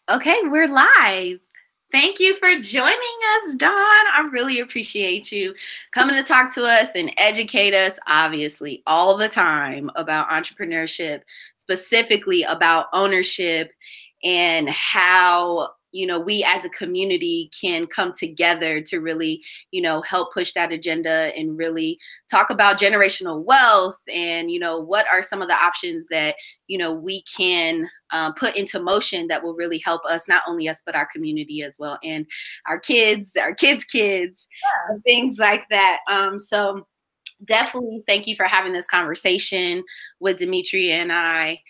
Okay, we're live. Thank you for joining us, Dawn. I really appreciate you coming to talk to us and educate us, obviously, all the time about entrepreneurship, specifically about ownership and how, we as a community can come together to really, help push that agenda and really talk about generational wealth and, what are some of the options that, we can put into motion that will really help us, not only us, but our community as well, and our kids, kids, and things like that. So definitely thank you for having this conversation with Demetria and I.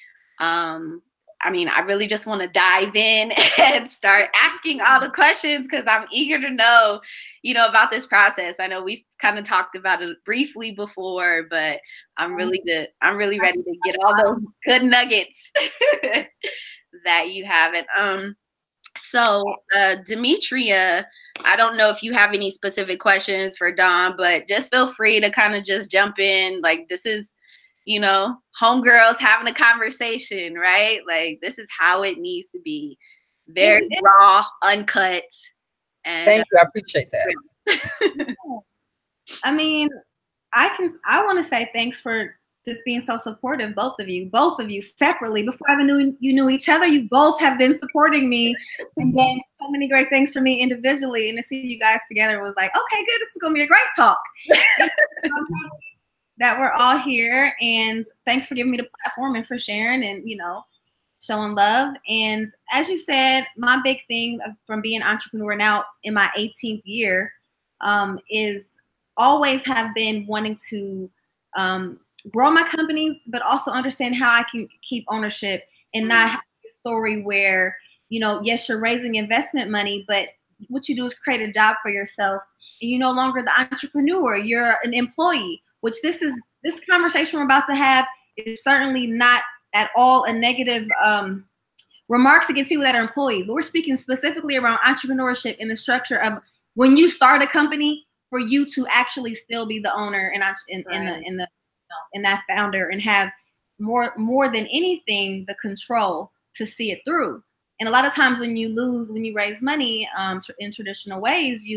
I really just want to dive in and start asking all the questions because I'm eager to know, about this process. I know we've kind of talked about it briefly before, but I'm really ready to get all those good nuggets that you have. And so Demetria, I don't know if you have any specific questions for Dawn, but just feel free to kind of just jump in. Like, this is, homegirls having a conversation, right? Like, this is how it needs to be. Very raw, uncut. And thank you. I appreciate that. I want to say thanks for just being so supportive, both of you separately. Before I even knew you knew each other, you both have been supporting me and done so many great things for me individually. And to see you guys together was like, okay, good. This is going to be a great talk. That we're all here, and thanks for giving me the platform and for sharing and, showing love. And as you said, my big thing from being an entrepreneur now in my 18th year is always have been wanting to grow my company, but also understand how I can keep ownership and not have a story where, yes, you're raising investment money, but what you do is create a job for yourself, and you're no longer the entrepreneur, you're an employee. Which this conversation we're about to have is certainly not at all a negative remarks against people that are employees. But we're speaking specifically around entrepreneurship and the structure of when you start a company, for you to actually still be the owner and in that founder and have more than anything the control to see it through. And a lot of times when you raise money in traditional ways,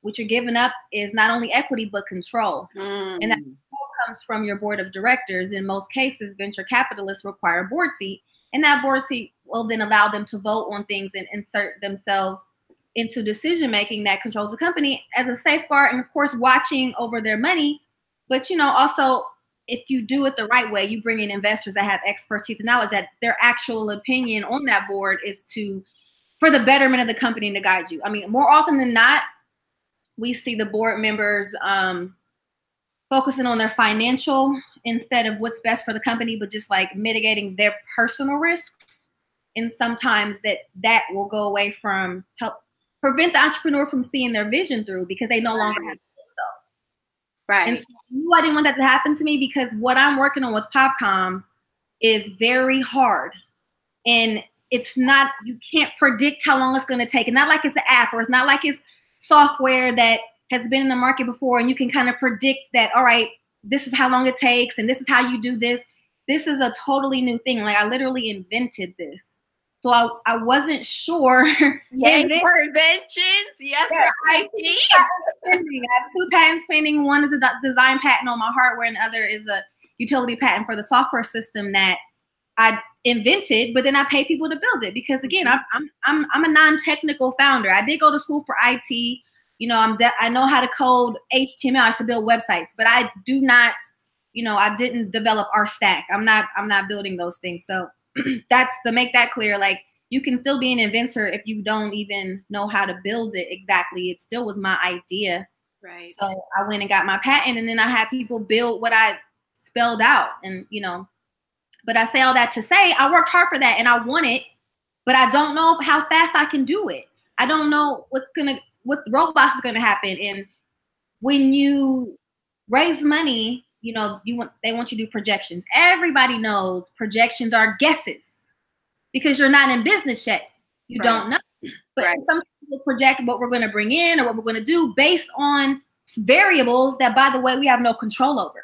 what you're giving up is not only equity, but control. And that comes from your board of directors. In most cases, venture capitalists require a board seat. And that board seat will then allow them to vote on things and insert themselves into decision-making that controls the company as a safeguard. And of course, watching over their money. But, also, if you do it the right way, you bring in investors that have expertise and knowledge that their actual opinion on that board is for the betterment of the company and to guide you. More often than not, we see the board members focusing on their financial instead of what's best for the company, but just like mitigating their personal risks. And sometimes that will go away from help prevent the entrepreneur from seeing their vision through because they no longer have to do so. Right. And so I didn't want that to happen to me because what I'm working on with PopCom is very hard. And it's not, you can't predict how long it's going to take. And not like it's an app or it's not like it's software that has been in the market before and you can kind of predict that, all right, this is how long it takes and this is how you do this. This is a totally new thing. Like I literally invented this. So I wasn't sure. Yay for inventions. Yes, for IP. I have 2 patents pending. One is a design patent on my hardware and the other is a utility patent for the software system that I invented, but then I pay people to build it because again, I'm a non-technical founder. I did go to school for IT. I know how to code HTML. I used to build websites, but I do not, I didn't develop our stack. I'm not building those things. So that's to make that clear. Like you can still be an inventor if you don't even know how to build it exactly. It still was my idea. Right. So I went and got my patent, and then I had people build what I spelled out, and But I say all that to say I worked hard for that and I want it, but I don't know how fast I can do it. I don't know what roadblocks is gonna happen. And when you raise money, they want you to do projections. Everybody knows projections are guesses because you're not in business yet. You don't know. But some people project what we're going to bring in or what we're going to do based on variables that, by the way, we have no control over.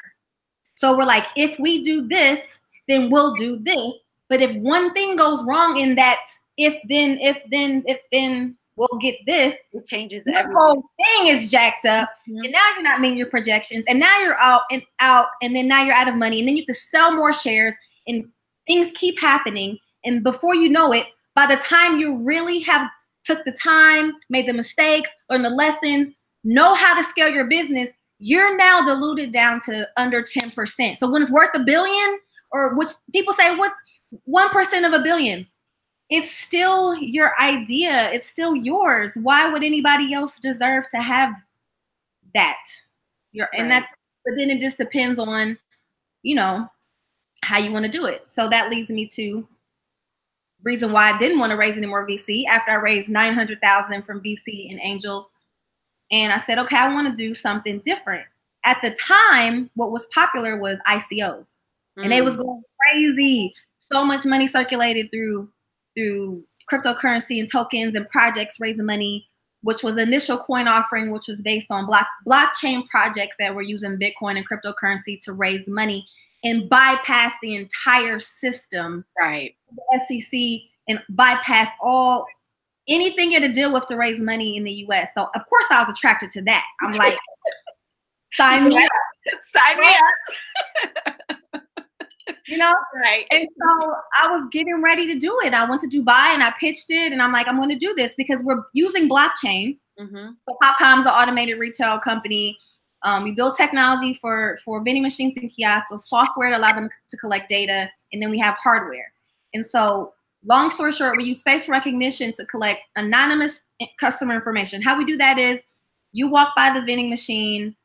So we're like, if we do this, then we'll do this. But if one thing goes wrong in that if then we'll get this. It changes the everything. whole thing is jacked up, and now you're not meeting your projections, and now you're out, and then now you're out of money, and then you have to sell more shares, and things keep happening, and before you know it, by the time you really have took the time, made the mistakes, learned the lessons, know how to scale your business, you're now diluted down to under 10%. So when it's worth $1 billion, or which people say, what's 1% of $1 billion? It's still your idea. It's still yours. Why would anybody else deserve to have that? And that's, but then it just depends on, you know, how you want to do it. So that leads me to reason why I didn't want to raise any more VC after I raised $900,000 from VC and angels. And I said, okay, I want to do something different. At the time, what was popular was ICOs, and they was going crazy. So much money circulated through cryptocurrency and tokens and projects raising money, which was the initial coin offering, which was based on blockchain projects that were using Bitcoin and cryptocurrency to raise money and bypass the entire system, right? The SEC, and bypass anything you had to deal with to raise money in the US. So of course I was attracted to that. I'm like, sign me up. Sign me up. You know? Right. And so I was getting ready to do it. I went to Dubai and I pitched it, and I'm like, I'm going to do this because we're using blockchain. So PopCom is an automated retail company. We build technology for vending machines and kiosks, so software to allow them to collect data, and then we have hardware. And so long story short, we use face recognition to collect anonymous customer information. How we do that is you walk by the vending machine.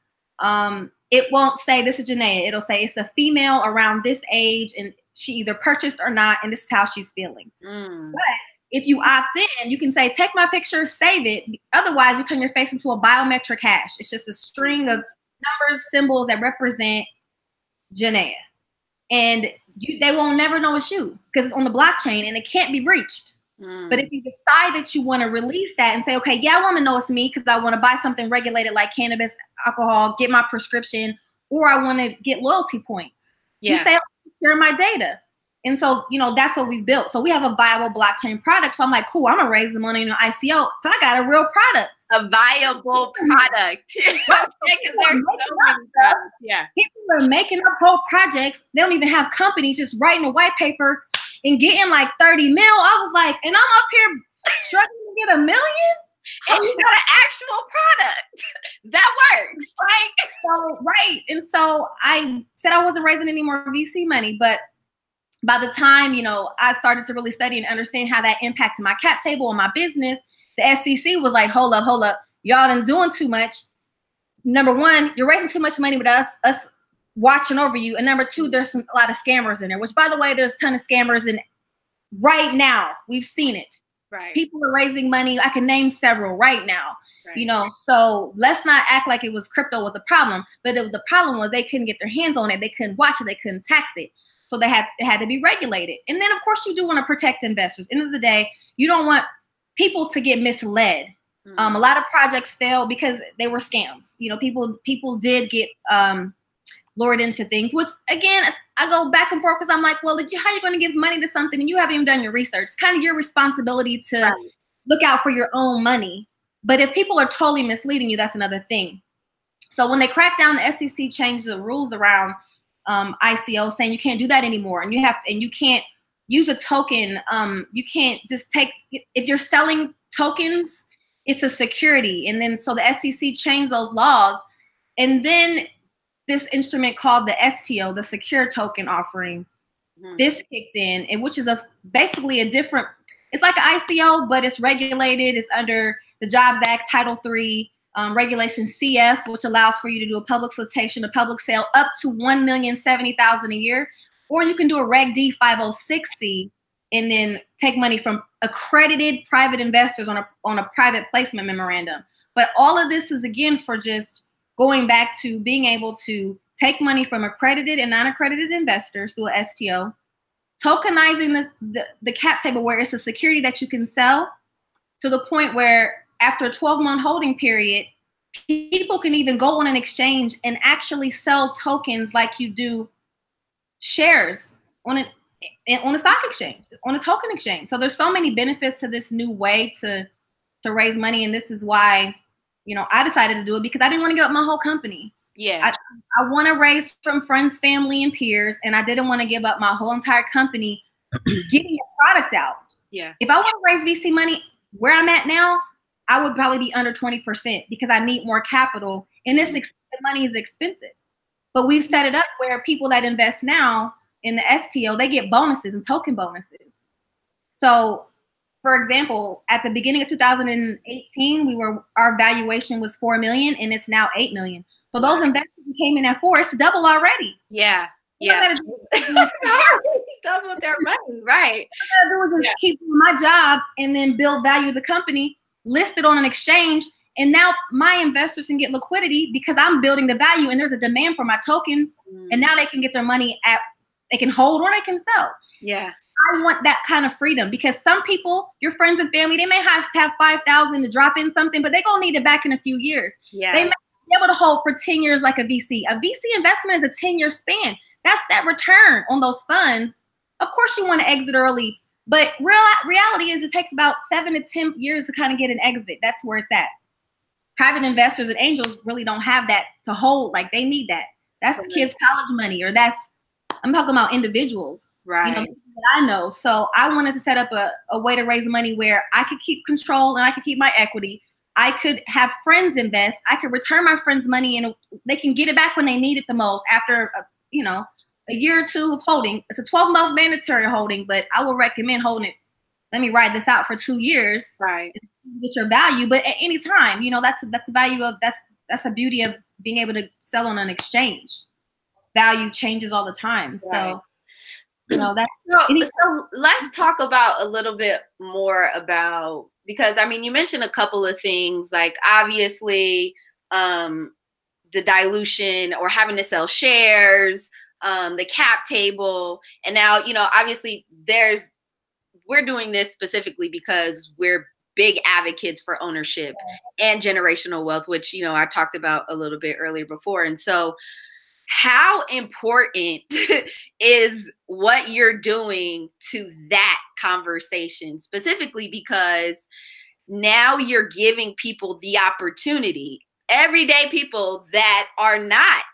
It won't say this is Janeya. It'll say it's a female around this age, and she either purchased or not, and this is how she's feeling. But if you opt in, you can say, take my picture, save it. Otherwise, you turn your face into a biometric hash. It's just a string of numbers, symbols that represent Janeya. And they will never know it's you because it's on the blockchain and it can't be breached. But if you decide that you want to release that and say, okay, yeah, I want to know it's me because I want to buy something regulated like cannabis, alcohol, get my prescription, or I want to get loyalty points. You say, share my data. And so, you know, that's what we built. So we have a viable blockchain product. So I'm like, cool, I'm going to raise the money in an ICO. So I got a real product. A viable product. Because there's so many products. Yeah. People are making up whole projects. They don't even have companies, just writing a white paper and getting like 30 mil. I was like, and I'm up here struggling to get $1 million? And you got an actual product that works. Like, so, right. And so I said I wasn't raising any more VC money, but by the time, you know, I started to really study and understand how that impacted my cap table and my business, the SEC was like, hold up. Y'all done doing too much. Number one, you're raising too much money with us watching over you. And number two, there's a lot of scammers in there, which by the way, there's a ton of scammers in right now. We've seen it. Right. People are raising money. I can name several right now. Right. You know, so let's not act like it was crypto was the problem, but the problem was they couldn't get their hands on it. They couldn't watch it. They couldn't tax it. So it had to be regulated. And then, of course, you do want to protect investors. End of the day, you don't want people to get misled. A lot of projects failed because they were scams. You know, people did get lured into things, which, again, I go back and forth because I'm like, well, how are you going to give money to something and you haven't even done your research? It's kind of your responsibility to look out for your own money. But if people are totally misleading you, that's another thing. So when they cracked down, the SEC changed the rules around ICO, saying you can't do that anymore, and you can't use a token. You can't just if you're selling tokens, it's a security. And then so the SEC changed those laws, and then this instrument called the STO, the secure token offering, this kicked in, and which is basically a different. It's like an ICO, but it's regulated. It's under the Jobs Act, Title III. Regulation CF, which allows for you to do a public solicitation, a public sale up to $1,070,000 a year, or you can do a Reg D 506C and then take money from accredited private investors on a private placement memorandum. But all of this is again for just going back to being able to take money from accredited and non-accredited investors through a STO, tokenizing the cap table where it's a security that you can sell to the point where after a 12-month holding period, people can even go on an exchange and actually sell tokens like you do shares on it on a stock exchange, on a token exchange. So there's so many benefits to this new way to raise money. And this is why, you know, I decided to do it, because I didn't want to give up my whole company. Yeah. I want to raise from friends, family, and peers. And I didn't want to give up my whole entire company getting a product out. Yeah. If I want to raise VC money where I'm at now, I would probably be under 20% because I need more capital. And this money is expensive. But we've set it up where people that invest now in the STO, they get bonuses and token bonuses. So, for example, at the beginning of 2018, our valuation was $4 million, and it's now $8 million. So those investors who came in at 4, it's double already. Yeah. Yeah. Double their money, right? What I do is just keep doing my job and then build value of the company, list it on an exchange, and now my investors can get liquidity because I'm building the value, and there's a demand for my tokens, and now they can get their money they can hold or they can sell. Yeah. I want that kind of freedom, because some people, your friends and family, they may have 5,000 to drop in something, but they're going to need it back in a few years. Yeah. They may be able to hold for 10 years like a VC. A VC investment is a 10-year span. That's that return on those funds. Of course, you want to exit early, but reality is it takes about 7 to 10 years to kind of get an exit. That's where it's at. Private investors and angels really don't have that to hold. Like, they need that. That's the kids' college money, or I'm talking about individuals. Right. You know, that I know. So I wanted to set up a way to raise money where I could keep control and I could keep my equity. I could have friends invest. I could return my friends' money, and they can get it back when they need it the most after, a year or two of holding. It's a 12-month mandatory holding, but I would recommend holding it. Let me ride this out for 2 years. Right. Get your value, but at any time, that's the value of that's the beauty of being able to sell on an exchange. Value changes all the time. Right. So, so let's talk about a little bit more about, because I mean, you mentioned a couple of things, like obviously the dilution or having to sell shares, the cap table, and now, obviously we're doing this specifically because we're big advocates for ownership and generational wealth, which, I talked about a little bit earlier before. And so how important is what you're doing to that conversation, specifically because now you're giving people the opportunity, everyday people that are not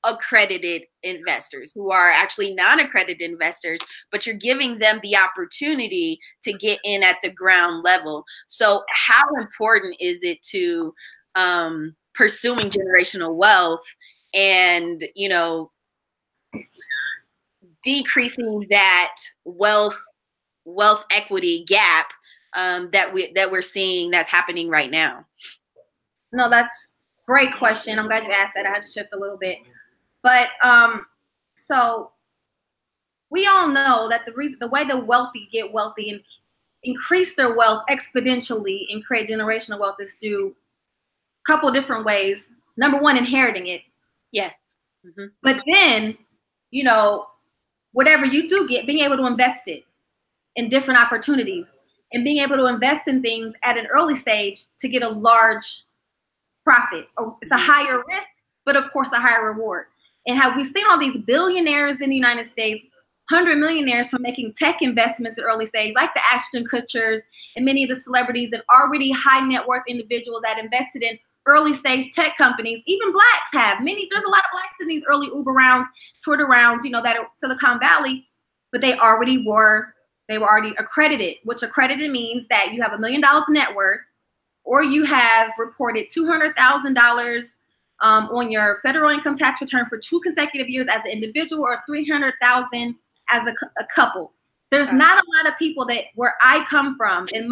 accredited investors, who are actually non-accredited investors, but you're giving them the opportunity to get in at the ground level. So how important is it to pursuing generational wealth and, decreasing that wealth equity gap that we're seeing that's happening right now? No, that's a great question. I'm glad you asked that. I had to shift a little bit. But so we all know that the way the wealthy get wealthy and increase their wealth exponentially and create generational wealth is through a couple different ways. Number one, inheriting it. Yes. Mm-hmm. But then, whatever you do get, being able to invest it in different opportunities and being able to invest in things at an early stage to get a large profit. It's a higher risk, but of course a higher reward. And how we've seen all these billionaires in the United States, 100 millionaires from making tech investments at early stage, like the Ashton Kutchers and many of the celebrities and already high net worth individuals that invested in early stage tech companies. Even blacks have there's a lot of blacks in these early Uber rounds, Twitter rounds, that are Silicon Valley, but they were already accredited, which accredited means that you have $1 million net worth, or you have reported $200,000 on your federal income tax return for 2 consecutive years as an individual, or $300,000 as a couple. There's not a lot of people that where I come from in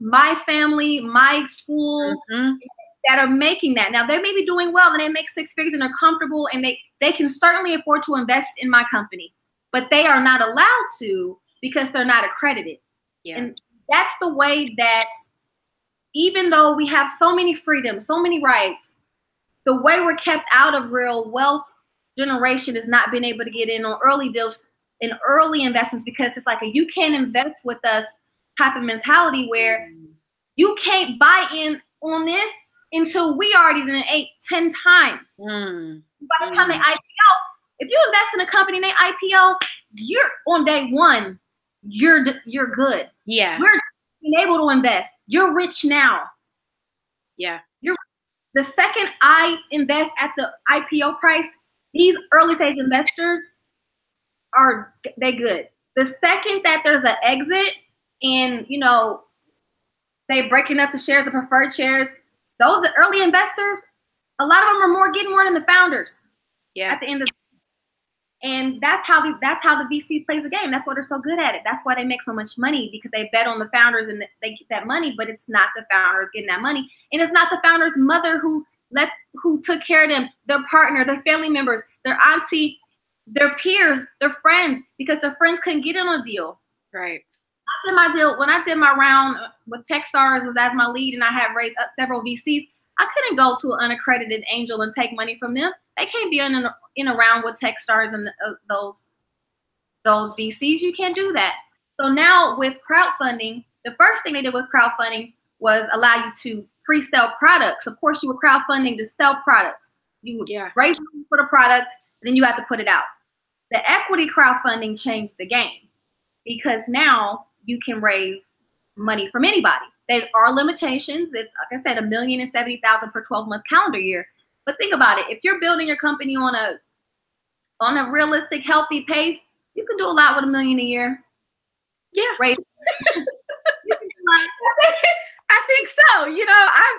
my family, my school, that are making that. Now they may be doing well and they make 6 figures and they're comfortable and they can certainly afford to invest in my company, but they are not allowed to because they're not accredited. Yeah. And that's the way that even though we have so many freedoms, so many rights, the way we're kept out of real wealth generation is not being able to get in on early deals and early investments, because it's like you can't invest with us type of mentality where you can't buy in on this until we already done 8-10 times. By the time they IPO, if you invest in a company and they IPO, you're on day one, you're good. Yeah. We're being able to invest. You're rich now. Yeah. The second I invest at the IPO price, these early stage investors they good. The second that there's an exit and, you know, they breaking up the shares, the preferred shares, those early investors, a lot of them are getting more than the founders. Yeah. At the end of and that's how the VC plays the game. That's why they're so good at it. That's why they make so much money, because they bet on the founders and they get that money, but it's not the founders getting that money. And it's not the founder's mother who took care of them, their partner, their family members, their auntie, their peers, their friends, because their friends couldn't get in on a deal. Right. When I did my round with Techstars, was as my lead, and I had raised up several VCs, I couldn't go to an unaccredited angel and take money from them. They can't be in a round with Techstars and those VCs. You can't do that. So now with crowdfunding, the first thing they did with crowdfunding was allow you to pre-sell products. Of course, you were crowdfunding to sell products. You would raise money for the product, and then you have to put it out. The equity crowdfunding changed the game, because now you can raise money from anybody. There are limitations. It's, like I said, $1,070,000 per 12-month calendar year. But think about it. If you're building your company on a realistic, healthy pace, you can do a lot with $1 million a year. Yeah. Right. I think so. You know, I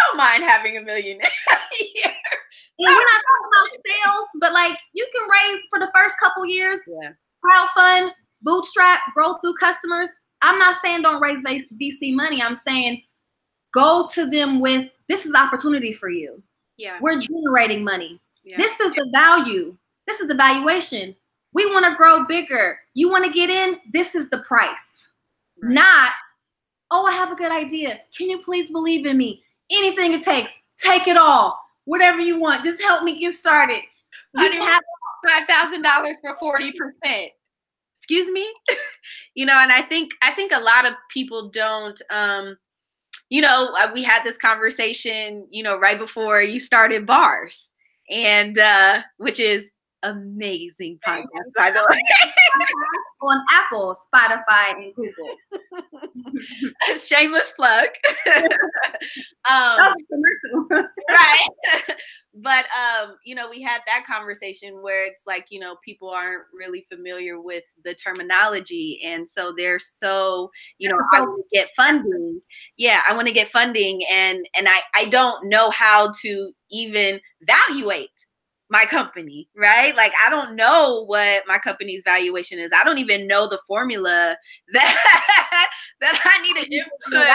don't mind having $1 million a year. And we're not talking about sales, but like you can raise for the first couple years, crowdfund, bootstrap, grow through customers. I'm not saying don't raise VC money. I'm saying go to them with, this is opportunity for you. Yeah. We're generating money. Yeah. This is the value. This is the valuation. We want to grow bigger. You want to get in? This is the price. Right. Not, oh, I have a good idea. Can you please believe in me? Anything it takes, take it all. Whatever you want, just help me get started. You can have $5,000 for 40%. Excuse me? You know, and I think a lot of people don't, you know, we had this conversation, you know, right before you started Bars, and which is amazing podcast, by the way. On Apple, Spotify, and Google. Shameless plug. That was a commercial. Right. But you know, we had that conversation where it's like, you know, people aren't really familiar with the terminology, and so they're so, you know, I want to get funding. Yeah, I want to get funding, and I don't know how to even evaluate my company, right? Like, I don't know what my company's valuation is. I don't even know the formula that I need to input,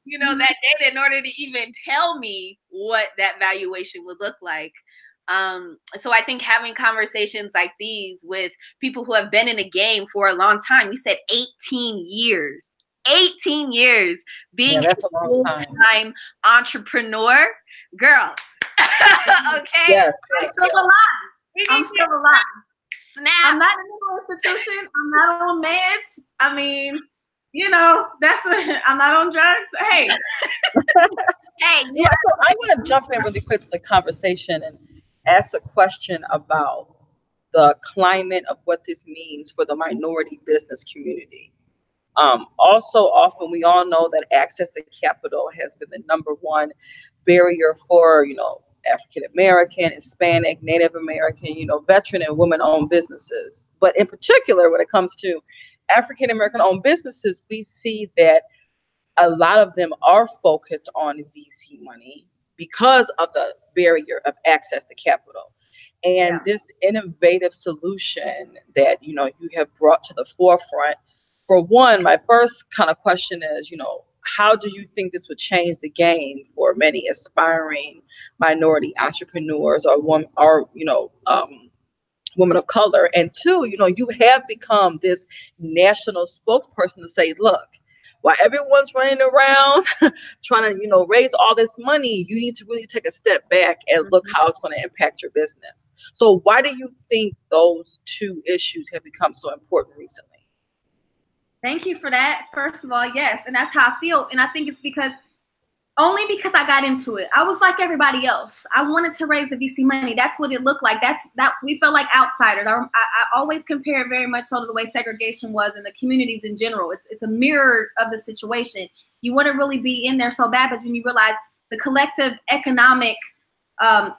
you know, that data in order to even tell me what that valuation would look like. So I think having conversations like these with people who have been in the game for a long time, we said 18 years, 18 years being a full-time entrepreneur, girl. Okay. Yes. I'm still alive. Snap. I'm not in a mental institution. I'm not on meds. I mean, you know, I'm not on drugs. Hey. Hey. Yeah, so I want to jump in really quick to the conversation and ask a question about the climate of what this means for the minority business community. Also, often we all know that access to capital has been the #1 barrier for, you know, African American, Hispanic, Native American, you know, veteran and women-owned businesses. But in particular, when it comes to African American-owned businesses, we see that a lot of them are focused on VC money because of the barrier of access to capital. And this innovative solution that, you know, you have brought to the forefront. For one, my first kind of question is, you know, how do you think this would change the game for many aspiring minority entrepreneurs or women of color? And two, you know, you have become this national spokesperson to say, look, while everyone's running around trying to, you know, raise all this money, you need to really take a step back and look how it's going to impact your business. So why do you think those two issues have become so important recently? Thank you for that. First of all, yes. And that's how I feel. And I think it's because Only because I got into it. I was like everybody else. I wanted to raise the VC money. That's what it looked like. That we felt like outsiders. I always compare it very much so to the way segregation was in the communities in general. It's a mirror of the situation. You wouldn't really be in there so bad, but when you realize the collective economic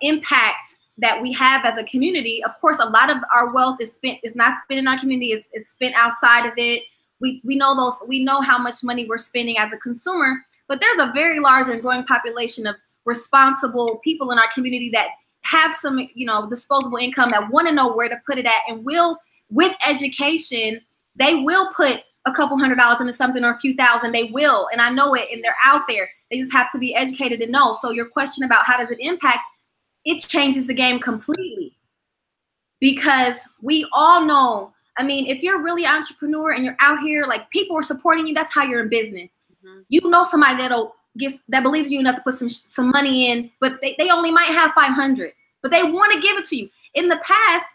impact that we have as a community, of course, a lot of our wealth is not spent in our community. It's spent outside of it. We know how much money we're spending as a consumer. But there's a very large and growing population of responsible people in our community that have some, disposable income, that want to know where to put it at, and will, with education, they will put a couple $100s into something or a few thousand. They will, and I know it, and they're out there. They just have to be educated to know. So your question about how does it impact, it changes the game completely, because we all know. I mean, if you're really an entrepreneur and you're out here, like, people are supporting you, that's how you're in business. You know somebody that believes you enough to put some money in, but they only might have 500, but they want to give it to you. In the past,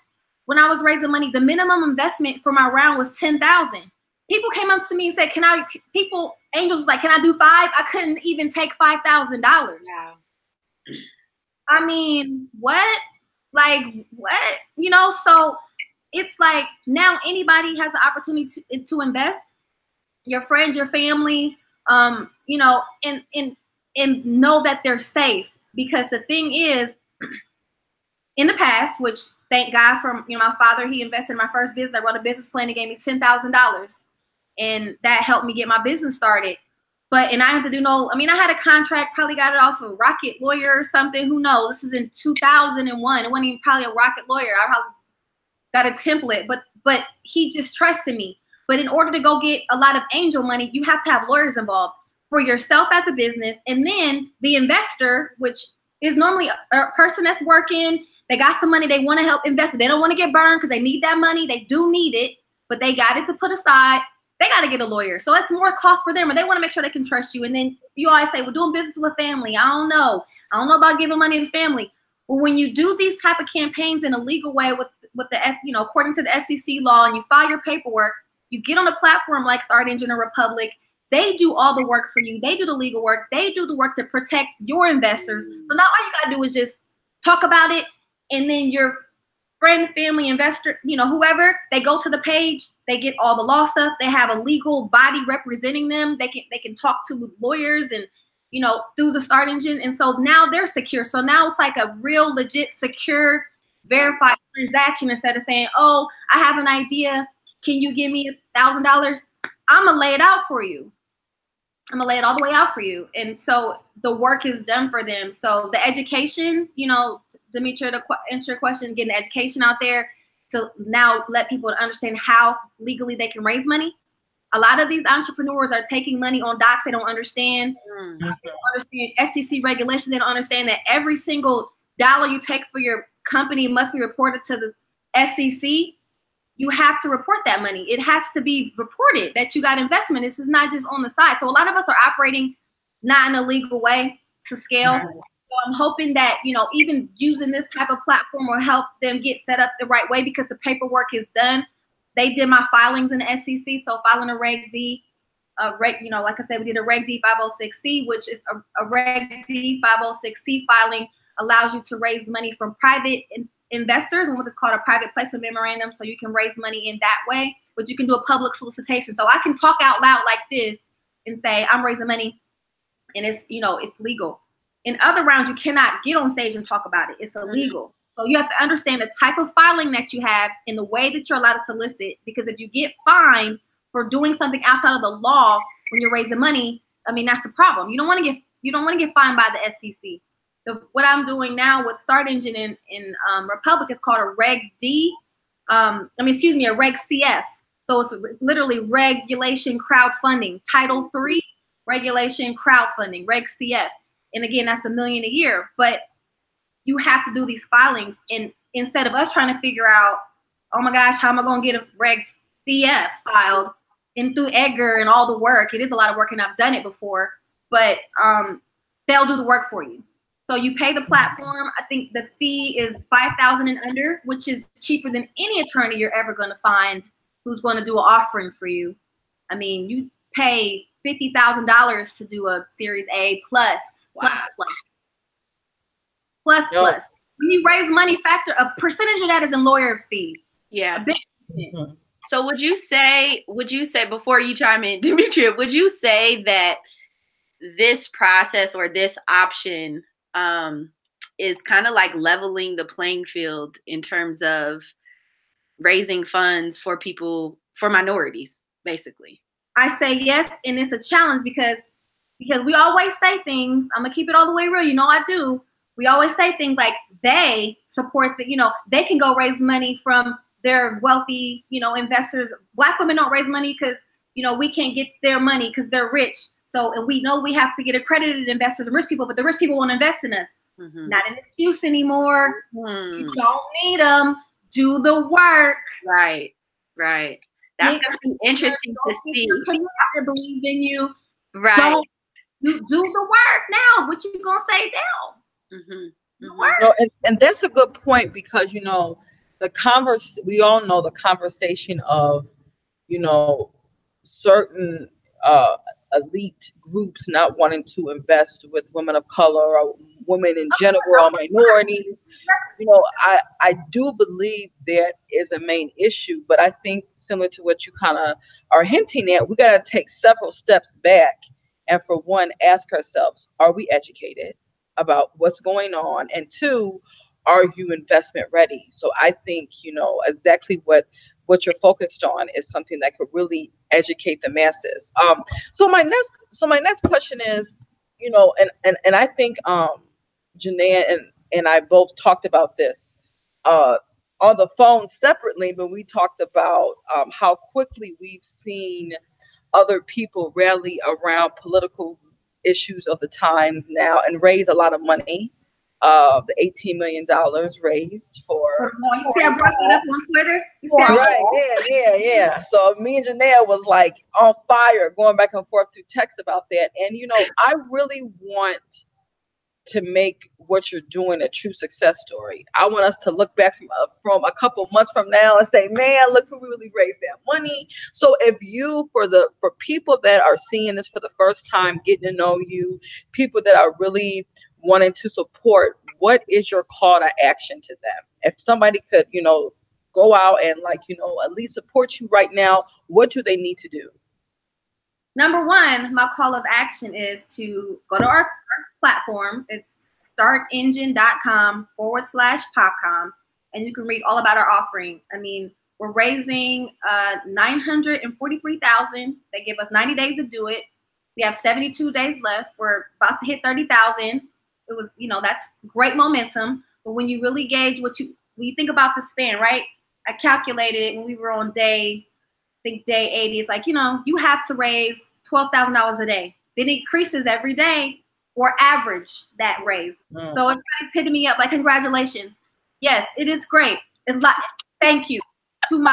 when I was raising money, the minimum investment for my round was 10,000. People came up to me and said, angels was like, can I do 5? I couldn't even take $5,000. Wow. I mean, what? Like, what? So it's like now anybody has the opportunity to invest. Your friends, your family, and know that they're safe. Because the thing is, in the past, which thank God for my father, he invested in my first business. I wrote a business plan. He gave me $10,000, and that helped me get my business started. And I had to I had a contract, probably got it off a Rocket Lawyer or something. Who knows? This is in 2001. It wasn't even probably a Rocket Lawyer. I probably got a template, but he just trusted me. But in order to go get a lot of angel money, you have to have lawyers involved for yourself as a business. And then the investor, which is normally a person that's working, they got some money, they want to help invest, but they don't want to get burned because they need that money. They do need it, but they got it to put aside. They got to get a lawyer. So it's more cost for them, and they want to make sure they can trust you. And then you always say, well, doing business with family, I don't know about giving money to family. Well, when you do these type of campaigns in a legal way with the, according to the SEC law, and you file your paperwork, you get on a platform like Start Engine or Republic, they do all the work for you. They do the legal work. They do the work to protect your investors. So now all you got to do is just talk about it, and then your friend, family, investor, whoever, they go to the page, they get all the law stuff. They have a legal body representing them. They can talk to lawyers and, through the Start Engine. And so now they're secure. So now it's like a real legit, secure, verified transaction, instead of saying, oh, I have an idea. Can you give me $1,000? I'm going to lay it out for you. I'm going to lay it all the way out for you. And so the work is done for them. So the education, Demetria, to answer your question, getting the education out there to now let people understand how legally they can raise money. A lot of these entrepreneurs are taking money on docs they don't understand. They don't understand SEC regulations. They don't understand that every single dollar you take for your company must be reported to the SEC. You have to report that money. It has to be reported that you got investment. This is not just on the side. So a lot of us are operating not in a legal way to scale. So I'm hoping that, even using this type of platform will help them get set up the right way, because the paperwork is done. They did my filings in the SEC. So filing a Reg D, like I said, we did a Reg D 506C, which is a Reg D 506C filing allows you to raise money from private investors and what is called a private placement memorandum. So you can raise money in that way, but you can do a public solicitation. So I can talk out loud like this and say, I'm raising money, and it's, it's legal. In other rounds, you cannot get on stage and talk about it. It's illegal. So you have to understand the type of filing that you have and the way that you're allowed to solicit, because if you get fined for doing something outside of the law when you're raising money, that's the problem. You don't want to get fined by the SEC. So what I'm doing now with Start Engine in Republic is called a Reg D, a Reg CF. So it's literally regulation crowdfunding, Title III regulation crowdfunding, Reg CF. And again, that's $1 million a year. But you have to do these filings, and instead of us trying to figure out, oh my gosh, how am I going to get a Reg CF filed and through Edgar and all the work? It is a lot of work, and I've done it before, but they'll do the work for you. So you pay the platform. I think the fee is $5,000 and under, which is cheaper than any attorney you're ever going to find who's going to do an offering for you. You pay $50,000 to do a Series A plus. When you raise money, factor a percentage of that is in lawyer fees. Yeah. So would you say before you chime in, Demetria, would you say that this process or this option is kind of like leveling the playing field in terms of raising funds for people, for minorities, basically? I say yes, and it's a challenge because we always say things. I'm gonna keep it all the way real. You know I do. We always say things like they support they can go raise money from their wealthy, investors. Black women don't raise money because, we can't get their money because they're rich. So, and we know we have to get accredited investors and rich people, but the rich people won't invest in us. Not an excuse anymore. You don't need them. Do the work. Right. That's gonna be interesting to see. Your community to believe in you. Right. Don't do the work now. What you gonna say now? No, and that's a good point because we all know the conversation of certain elite groups not wanting to invest with women of color or women in general or minorities. I do believe that is a main issue, but I think similar to what you kind of are hinting at, we got to take several steps back and, for one, ask ourselves, are we educated about what's going on? And two, are you investment ready? So I think, exactly what you're focused on is something that could really educate the masses. So my next question is, and I think Janeya and I both talked about this on the phone separately, but we talked about how quickly we've seen other people rally around political issues of the times now and raise a lot of money. The $18 million raised for. You see, I brought that up on Twitter. Right, yeah. So me and Janeya was like on fire, going back and forth through text about that. And I really want to make what you're doing a true success story. I want us to look back from a couple months from now and say, man, look who really raised that money. So if you, for people that are seeing this for the first time, getting to know you, people that are really wanting to support, what is your call to action to them? If somebody could, go out and at least support you right now, what do they need to do? Number one, my call of action is to go to our platform. It's startengine.com/PopCom, and you can read all about our offering. I mean, we're raising $943,000. They give us 90 days to do it. We have 72 days left. We're about to hit 30,000. It was, that's great momentum. But when you really gauge when you think about the span, right? I calculated it when we were on day 80. It's like, you have to raise $12,000 a day. Then it increases every day or average that raise. So everybody's hitting me up like, congratulations. Yes, it is great. It's like, thank you to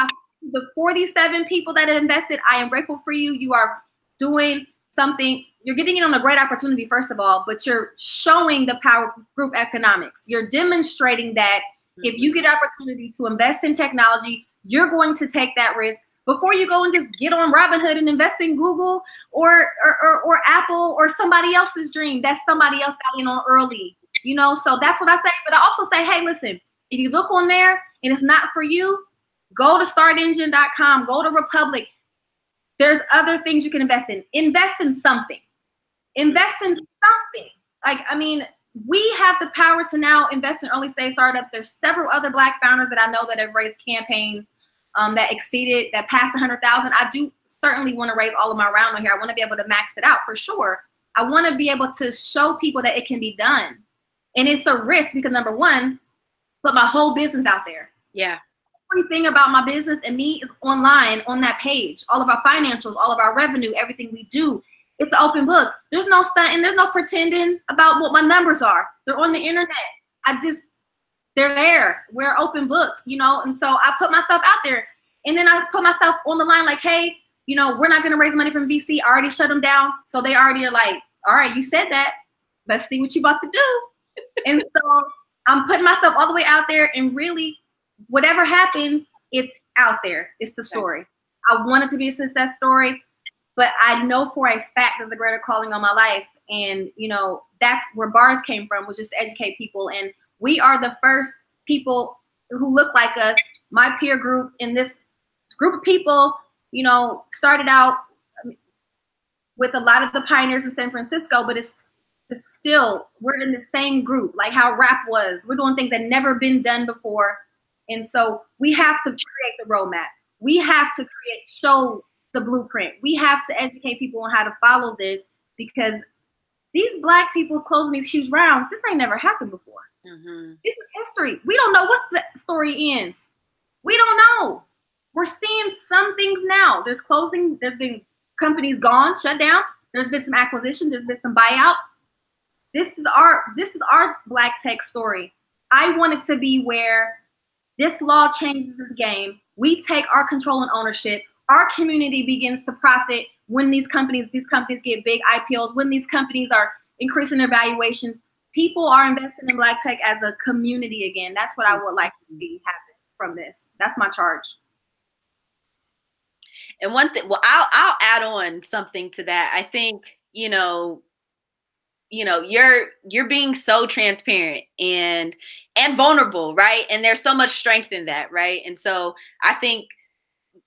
the 47 people that have invested. I am grateful for you. You are doing something. You're getting in on a great opportunity, first of all, but you're showing the power group economics. You're demonstrating that if you get opportunity to invest in technology, you're going to take that risk before you go and just get on Robinhood and invest in Google or Apple or somebody else's dream that somebody else got in on early. So that's what I say. But I also say, hey, listen, if you look on there and it's not for you, go to startengine.com, go to Republic. There's other things you can invest in. Invest in something. We have the power to now invest in early stage startups. There's several other Black founders that I know that have raised campaigns that passed 100,000. I do certainly want to raise all of my round on here. I want to be able to max it out for sure. I want to be able to show people that it can be done. And it's a risk because, number one, put my whole business out there. Yeah. Everything about my business and me is online on that page. All of our financials, all of our revenue, everything we do. It's an open book. There's no stunting. There's no pretending about what my numbers are. They're on the internet. They're there. We're an open book, and so I put myself out there. And then I put myself on the line like, hey, we're not going to raise money from VC. I already shut them down. So they already are like, all right, you said that. Let's see what you about to do. And so I'm putting myself all the way out there, and really whatever happens, it's out there. It's the story. I want it to be a success story. but I know for a fact there's a greater calling on my life. And, you know, that's where bars came from, was just to educate people. And we are the first people who look like us. My peer group in this group of people, you know, started out with a lot of the pioneers in San Francisco, but it's still, we're in the same group, like how rap was. We're doing things that never been done before. And so we have to create the roadmap. We have to show the blueprint. We have to educate people on how to follow this, because these Black people closing these huge rounds, this ain't never happened before. Mm-hmm. This is history. We don't know what the story ends. We don't know. We're seeing some things now. There's closing, there's been companies gone, shut down. There's been some acquisitions, there's been some buyouts. This is our Black tech story. I want it to be where this law changes the game. We take our control and ownership. Our community begins to profit when these companies get big IPOs, when these companies are increasing their valuations. People are investing in Black tech as a community again. That's what I would like to see happen from this. That's my charge. And one thing, well, I'll add on something to that. I think, you know, you're being so transparent and vulnerable, right? And there's so much strength in that, right? And so I think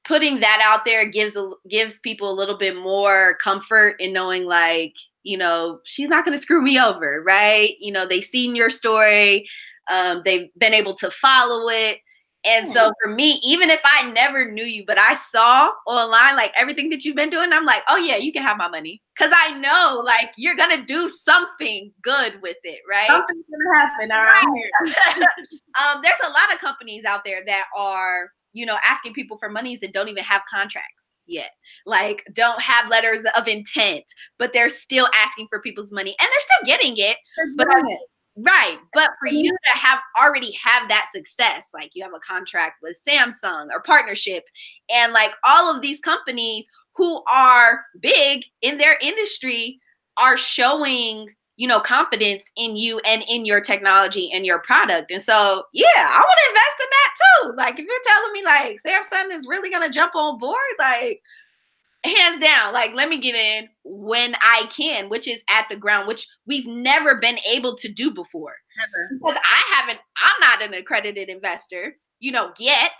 putting that out there gives people a little bit more comfort in knowing, like, you know, she's not going to screw me over, right? You know, they've seen your story, they've been able to follow it. And so for me, even if I never knew you, but I saw online, like, everything that you've been doing, I'm like, oh yeah, you can have my money. Cause I know, like, you're going to do something good with it, right? Something's going to happen around here. There's a lot of companies out there that are, you know, asking people for monies and don't even have contracts yet. Like, don't have letters of intent, but they're still asking for people's money, and they're still getting it. Right. But for you to already have that success, like you have a contract with Samsung or partnership, and like all of these companies who are big in their industry are showing, you know, confidence in you and in your technology and your product. And so, yeah, I want to invest in that too. Like, if you're telling me like Samsung is really going to jump on board, like, hands down, like, let me get in when I can, which is at the ground, which we've never been able to do before. Never. Because I'm not an accredited investor, you know, yet.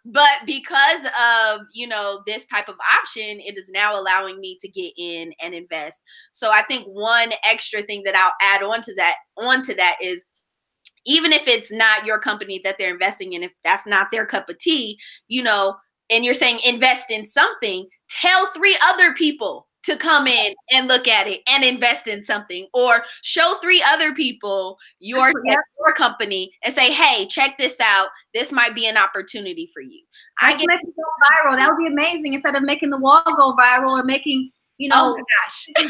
But because of, you know, this type of option, it is now allowing me to get in and invest. So I think one extra thing that I'll add on to that is, even if it's not your company that they're investing in, if that's not their cup of tea, you know, and you're saying invest in something, tell 3 other people to come in and look at it and invest in something, or show 3 other people your company and say, hey, check this out. This might be an opportunity for you. Make it go viral. That would be amazing. Instead of making the wall go viral or making, you know, dances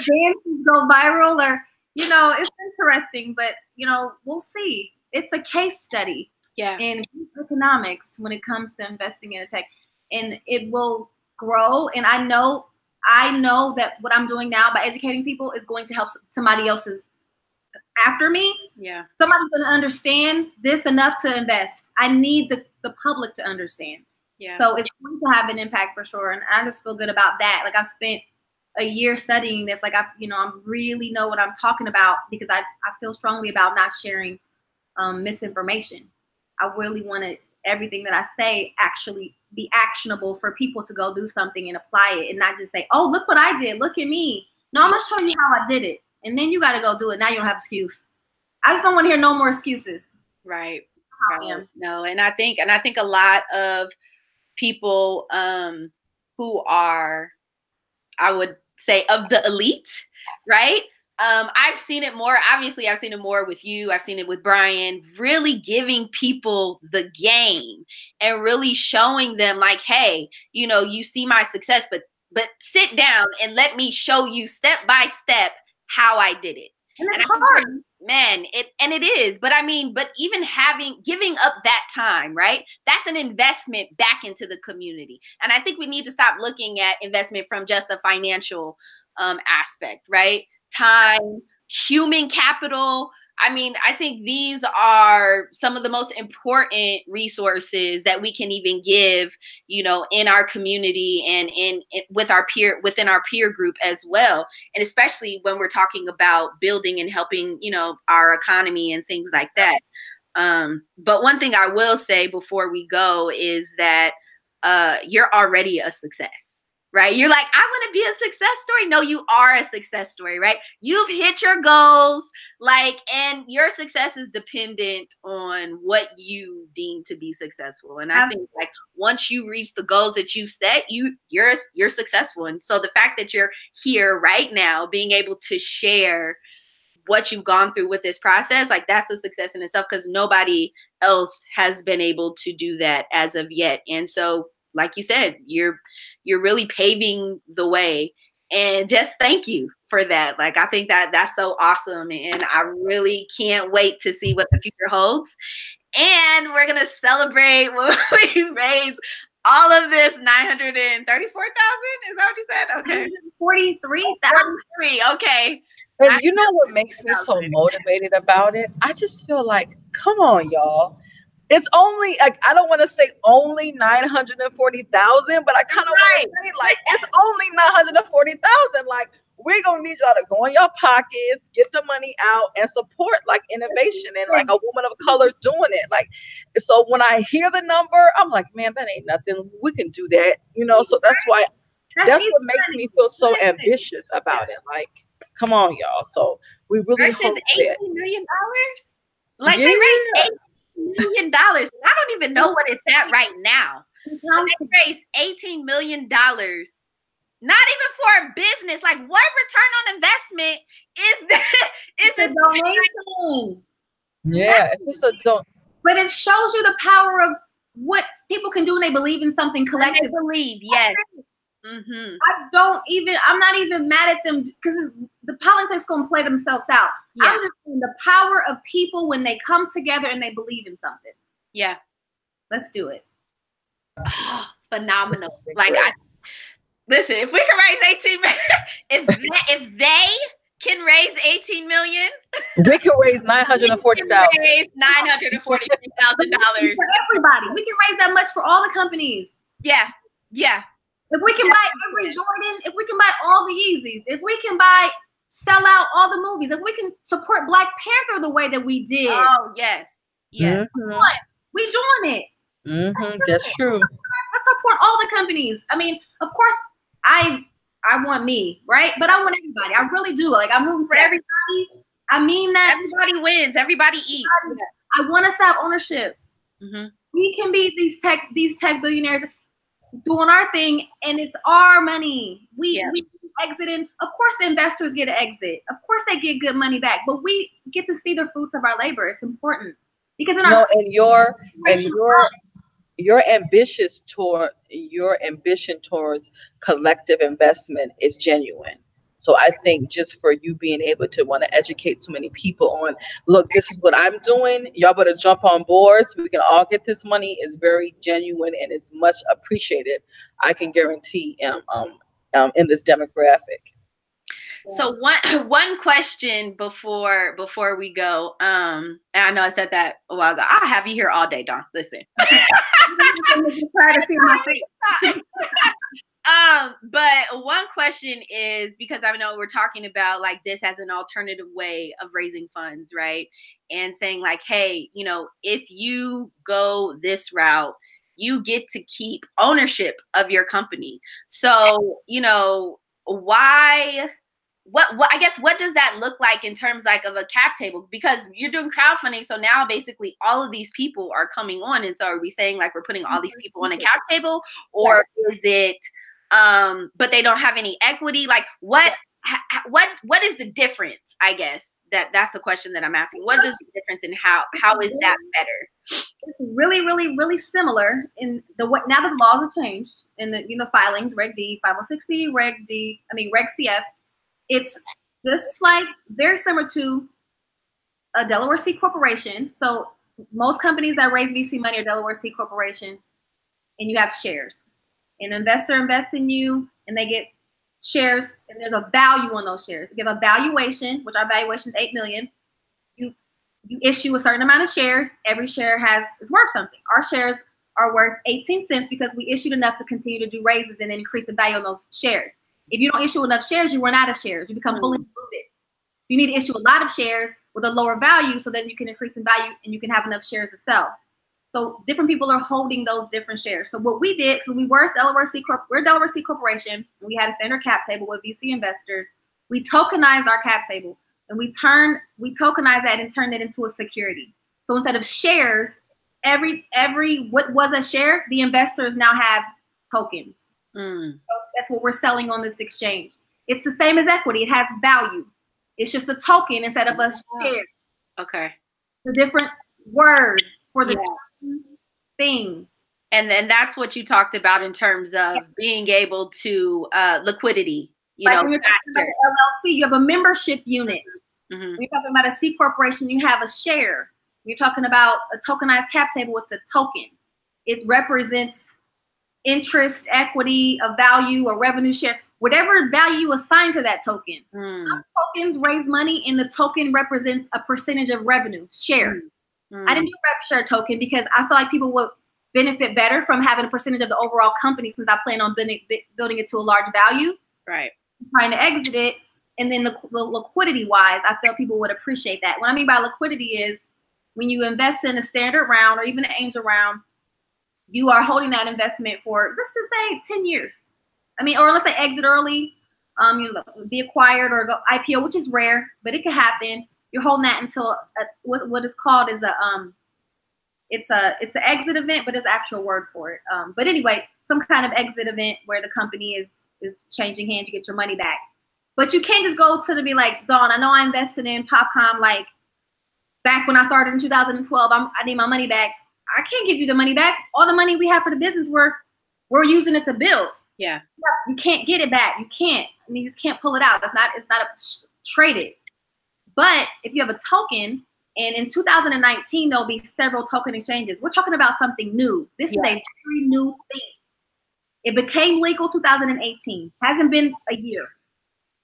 go viral, or, you know, it's interesting, but, you know, we'll see. It's a case study in economics when it comes to investing in a tech. And it will grow. And I know that what I'm doing now by educating people is going to help somebody else's after me. Yeah. Somebody's going to understand this enough to invest. I need the public to understand. Yeah. So it's going to have an impact for sure. And I just feel good about that. Like, I've spent a year studying this. Like, I really know what I'm talking about, because I feel strongly about not sharing misinformation. I really wanted everything that I say actually be actionable for people to go do something and apply it, and not just say, oh, look what I did, look at me. No, I'm gonna show you how I did it, and then you got to go do it. Now you don't have excuse. I just don't want to hear no more excuses. Right. No, and I think a lot of people who are, I would say, of the elite, right? I've seen it more. Obviously, I've seen it more with you. I've seen it with Brian, really giving people the game and really showing them, like, hey, you know, you see my success, but sit down and let me show you step by step how I did it. And it's hard. Man, it is. But I mean, but even giving up that time, right? That's an investment back into the community. And I think we need to stop looking at investment from just a financial aspect, right? Time, human capital. I mean, I think these are some of the most important resources that we can even give, you know, in our community and within our peer group as well. And especially when we're talking about building and helping, you know, our economy and things like that. But one thing I will say before we go is that you're already a success, right? You're like, I want to be a success story. No, you are a success story, right? You've hit your goals, like, and your success is dependent on what you deem to be successful. And I think like once you reach the goals that you've set, you're successful. And so the fact that you're here right now, being able to share what you've gone through with this process, like that's a success in itself, because nobody else has been able to do that as of yet. And so, like you said, you're really paving the way, and just thank you for that. Like, I think that that's so awesome, and I really can't wait to see what the future holds. And we're gonna celebrate when we raise all of this 934,000. Is that what you said? Okay, 43,000. Okay. And you know what makes me so motivated about it? I just feel like, come on, y'all. It's only like, I don't want to say only 940,000, but I kind of want to say like it's only 940,000. Like, we're gonna need y'all to go in your pockets, get the money out, and support like innovation and like a woman of color doing it. Like, so when I hear the number, I'm like, man, that ain't nothing. We can do that, you know. So that's why that's what makes me feel so ambitious about it. Like, come on, y'all. So we really hope that $18 million. Like, they raised $18 million. And I don't even know what it's at right now. They raised $18 million. Not even for a business. Like, what return on investment is that? Is this donation? Yeah, it's just a but it shows you the power of what people can do when they believe in something collectively. Believe, yes. I'm not even mad at them, because the politics going to play themselves out. Yeah. I'm just saying the power of people when they come together and they believe in something. Yeah. Let's do it. Oh, phenomenal. Like, listen, if we can raise 18 million, if they can raise 18 million, we can raise 940,000. Raise $940,000 for everybody. We can raise that much for all the companies. Yeah. Yeah. If we can buy every Jordan, if we can buy all the Yeezys, if we can sell out all the movies, if we can support Black Panther the way that we did. Oh, yes. Yeah. We doing it. That's true. Let's support all the companies. I mean, of course, I want me, right? But I want everybody. I really do. Like, I'm rooting for everybody. I mean that. Everybody wins. Everybody eats. I want us to have ownership. We can be these tech billionaires doing our thing, and it's our money. We exiting. Of course, the investors get to exit. Of course, they get good money back, but we get to see the fruits of our labor. It's important, because your ambition towards collective investment is genuine. So I think just for you being able to want to educate so many people on, look, this is what I'm doing. Y'all better jump on board so we can all get this money is very genuine, and it's much appreciated. I can guarantee in this demographic. So one question before we go. And I know I said that a while ago. I'll have you here all day, Dawn. Listen. But one question is, because I know we're talking about like this as an alternative way of raising funds, right? And saying like, hey, you know, if you go this route, you get to keep ownership of your company. So, you know, what I guess, what does that look like in terms like of a cap table? Because you're doing crowdfunding, so now basically all of these people are coming on, and so are we saying like we're putting all these people on a cap table, or is it but they don't have any equity? Like what is the difference? I guess that's the question that I'm asking. What is the difference, and how is that better? It's really, really, really similar in now that the laws have changed in the filings, Reg D, 506C, Reg CF. It's just like very similar to a Delaware C corporation. So most companies that raise VC money are Delaware C corporations, and you have shares. An investor invests in you, and they get shares, and there's a value on those shares. You give a valuation, which our valuation is $8 million. You issue a certain amount of shares. Every share is worth something. Our shares are worth 18 cents because we issued enough to continue to do raises and then increase the value on those shares. If you don't issue enough shares, you run out of shares. You become fully diluted. You need to issue a lot of shares with a lower value so that you can increase in value and you can have enough shares to sell. So different people are holding those different shares. So what we did, so we're Delaware C Corporation, and we had a standard cap table with VC investors. We tokenized our cap table, and we tokenized that and turned it into a security. So instead of shares, every what was a share, the investors now have tokens. So that's what we're selling on this exchange. It's the same as equity. It has value. It's just a token instead of a share. Okay. The different word for the thing. And then that's what you talked about in terms of being able to liquidity. You know, when you're talking about an LLC, you have a membership unit. Mm-hmm. When you're talking about a C corporation, you have a share. When you're talking about a tokenized cap table, it's a token. It represents interest, equity, a value, a revenue share, whatever value you assign to that token. Some tokens raise money, and the token represents a percentage of revenue share. I didn't do a rep share token because I feel like people would benefit better from having a percentage of the overall company since I plan on building it to a large value. Right. Trying to exit it. And then the liquidity wise, I felt people would appreciate that. What I mean by liquidity is when you invest in a standard round or even an angel round, you are holding that investment for, let's just say 10 years. I mean, or let's say exit early, be acquired or go IPO, which is rare, but it could happen. You're holding that until what is called is it's an exit event, but there's an actual word for it. But anyway, some kind of exit event where the company is changing hands, you get your money back. But you can't just go to be like, Dawn, I know I invested in PopCom like back when I started in 2012. I need my money back. I can't give you the money back. All the money we have for the business, we're using it to build. Yeah. You can't get it back. You can't. I mean, you just can't pull it out. It's not traded. But if you have a token, and in 2019, there'll be several token exchanges. We're talking about something new. This is a very new thing. It became legal 2018. Hasn't been a year.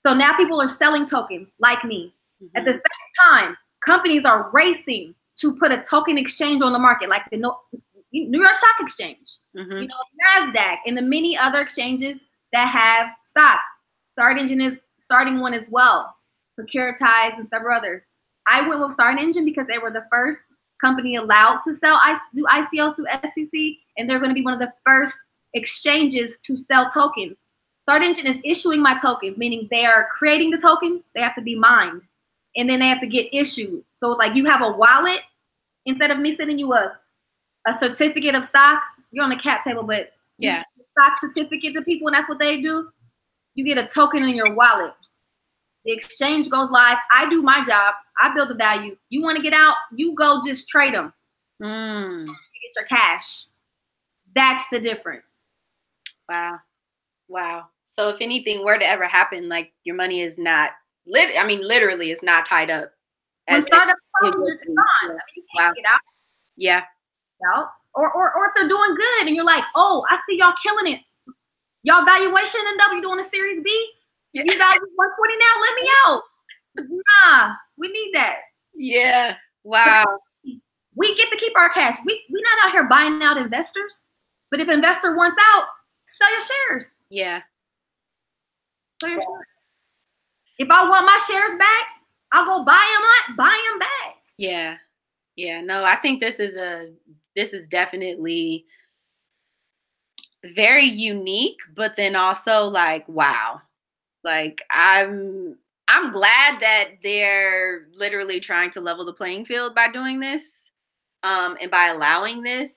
So now people are selling tokens like me. At the same time, companies are racing to put a token exchange on the market, like the New York Stock Exchange, NASDAQ, and the many other exchanges that have stock. Start Engine is starting one as well. Securitize and several others. I went with Start Engine because they were the first company allowed to do ICOs through SEC, and they're going to be one of the first exchanges to sell tokens. Start Engine is issuing my tokens, meaning they are creating the tokens. They have to be mined, and then they have to get issued. So like you have a wallet, instead of me sending you a certificate of stock, you're on the cap table, but stock certificate to people, and that's what they do. You get a token in your wallet. The exchange goes live. I do my job. I build the value. You want to get out, you go just trade them. You get your cash. That's the difference. Wow. So if anything were to ever happen, like your money is not literally it's not tied up. When startups close, it's gone. I mean, you can't get out. Yeah. Out. Or if they're doing good and you're like, oh, I see y'all killing it. Y'all valuation and W doing a Series B? You value 120 now, let me out. Nah, we need that. Yeah. Wow. We get to keep our cash. We not out here buying out investors. But if investor wants out, sell your shares. Yeah. Sell your shares. If I want my shares back, I'll go buy them back. Yeah. Yeah. No, I think this is definitely very unique, but then also like, wow. Like I'm glad that they're literally trying to level the playing field by doing this, and by allowing this,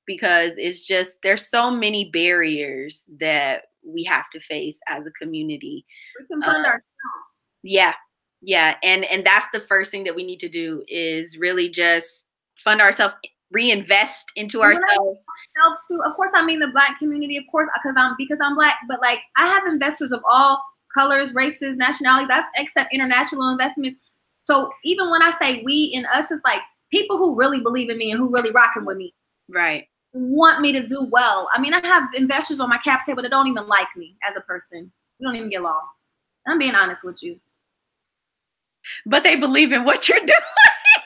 because it's just, there's so many barriers that we have to face as a community. We can fund ourselves. Yeah. And that's the first thing that we need to do is really just fund ourselves, reinvest into ourselves. Too. Of course, I mean the Black community, of course, because I'm Black, but like I have investors of all colors, races, nationalities. That's except international investments. So even when I say we and us, it's like people who really believe in me and who really rocking with me. Right. Want me to do well. I mean, I have investors on my cap table that don't even like me as a person. We don't even get along. I'm being honest with you. But they believe in what you're doing.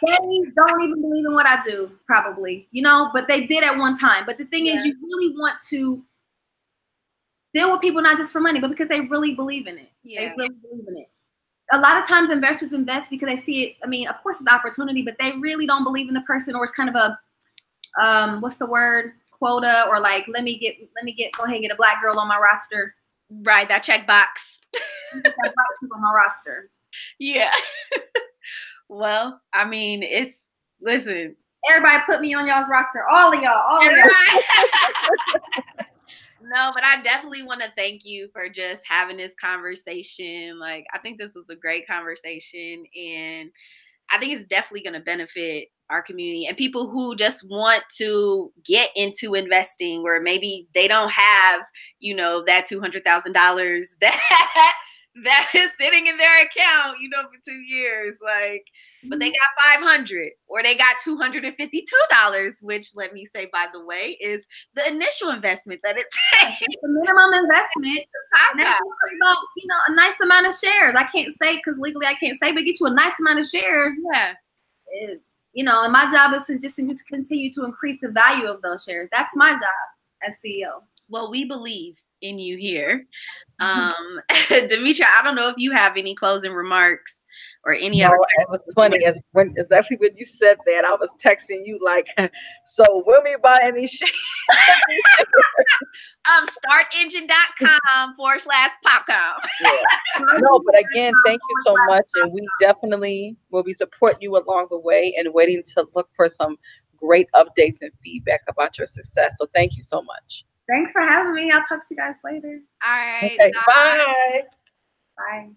They don't even believe in what I do, probably, you know, but they did at one time. But the thing is, you really want to deal with people not just for money, but because they really believe in it. Yeah. They really believe in it. A lot of times investors invest because they see it. I mean, of course it's opportunity, but they really don't believe in the person, or it's kind of a, what's the word? Quota, or like, let me go ahead and get a black girl on my roster. Right, that check box. That box on my roster. Yeah. Well, I mean, listen. Everybody put me on y'all's roster. All of y'all. No, but I definitely want to thank you for just having this conversation. Like, I think this was a great conversation, and I think it's definitely going to benefit our community and people who just want to get into investing, where maybe they don't have, you know, that $200,000 that is sitting in their account, you know, for 2 years. Like, but they got 500 or they got $252, which, let me say, by the way, is the initial investment that it takes. It's the minimum investment. And that's about, you know, a nice amount of shares. I can't say, because legally I can't say, but get you a nice amount of shares. Yeah. You know, and my job is to just continue to increase the value of those shares. That's my job as CEO. Well, we believe in you here. Demetria, I don't know if you have any closing remarks or any other. It was funny exactly when you said that. I was texting you like, so will we buy any shares? Startengine.com/PopCom. Yeah. No, but again, thank you so much, and we definitely will be supporting you along the way and waiting to look for some great updates and feedback about your success. So thank you so much. Thanks for having me. I'll talk to you guys later. All right. Okay, bye. Bye.